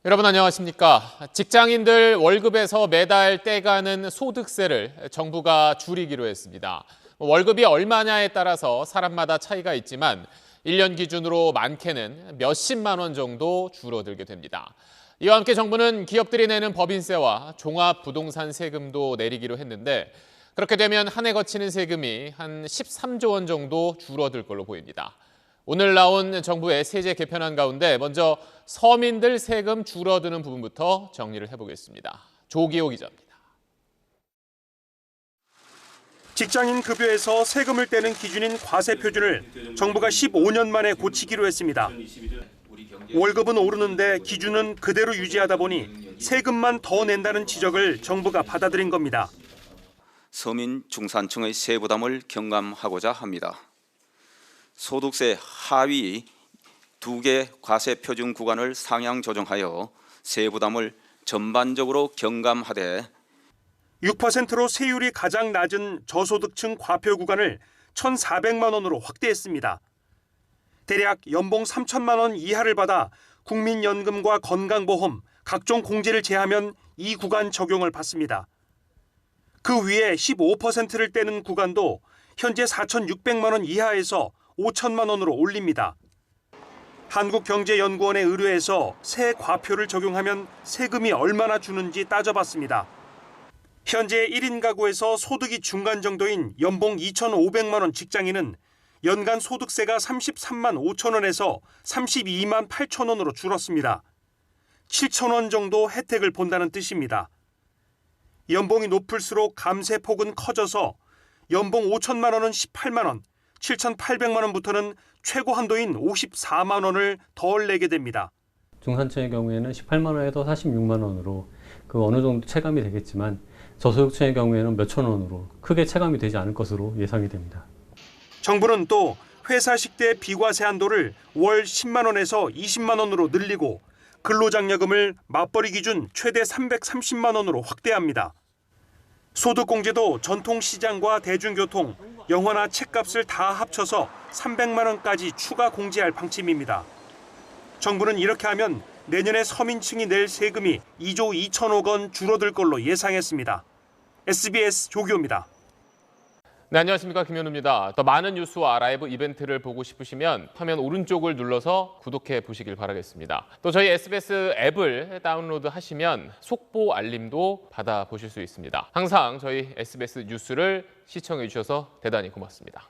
여러분 안녕하십니까? 직장인들 월급에서 매달 떼가는 소득세를 정부가 줄이기로 했습니다. 월급이 얼마냐에 따라서 사람마다 차이가 있지만 1년 기준으로 많게는 몇십만 원 정도 줄어들게 됩니다. 이와 함께 정부는 기업들이 내는 법인세와 종합부동산 세금도 내리기로 했는데 그렇게 되면 한 해 거치는 세금이 한 13조 원 정도 줄어들 걸로 보입니다. 오늘 나온 정부의 세제 개편안 가운데 먼저 서민들 세금 줄어드는 부분부터 정리를 해보겠습니다. 조기호 기자입니다. 직장인 급여에서 세금을 떼는 기준인 과세 표준을 정부가 15년 만에 고치기로 했습니다. 월급은 오르는데 기준은 그대로 유지하다 보니 세금만 더 낸다는 지적을 정부가 받아들인 겁니다. 서민 중산층의 세부담을 경감하고자 합니다. 소득세 하위 2개 과세 표준 구간을 상향 조정하여 세부담을 전반적으로 경감하되 6%로 세율이 가장 낮은 저소득층 과표 구간을 1,400만 원으로 확대했습니다. 대략 연봉 3천만 원 이하를 받아 국민연금과 건강보험, 각종 공제를 제하면 이 구간 적용을 받습니다. 그 위에 15%를 떼는 구간도 현재 4,600만 원 이하에서 5천만 원으로 올립니다. 한국경제연구원의 의뢰에서 새 과표를 적용하면 세금이 얼마나 주는지 따져봤습니다. 현재 1인 가구에서 소득이 중간 정도인 연봉 2,500만 원 직장인은 연간 소득세가 33만 5천 원에서 32만 8천 원으로 줄었습니다. 7천 원 정도 혜택을 본다는 뜻입니다. 연봉이 높을수록 감세폭은 커져서 연봉 5천만 원은 18만 원, 7,800만 원부터는 최고 한도인 54만 원을 덜 내게 됩니다. 중산층의 경우에는 18만 원에서 46만 원으로 그 어느 정도 체감이 되겠지만 저소득층의 경우에는 몇천 원으로 크게 체감이 되지 않을 것으로 예상이 됩니다. 정부는 또 회사 식대 비과세 한도를 월 10만 원에서 20만 원으로 늘리고 근로장려금을 맞벌이 기준 최대 330만 원으로 확대합니다. 소득공제도 전통시장과 대중교통, 영화나 책값을 다 합쳐서 300만 원까지 추가 공제할 방침입니다. 정부는 이렇게 하면 내년에 서민층이 낼 세금이 2조 2천억 원 줄어들 걸로 예상했습니다. SBS 조기호입니다. 네, 안녕하십니까. 김현우입니다. 더 많은 뉴스와 라이브 이벤트를 보고 싶으시면 화면 오른쪽을 눌러서 구독해 보시길 바라겠습니다. 또 저희 SBS 앱을 다운로드 하시면 속보 알림도 받아보실 수 있습니다. 항상 저희 SBS 뉴스를 시청해 주셔서 대단히 고맙습니다.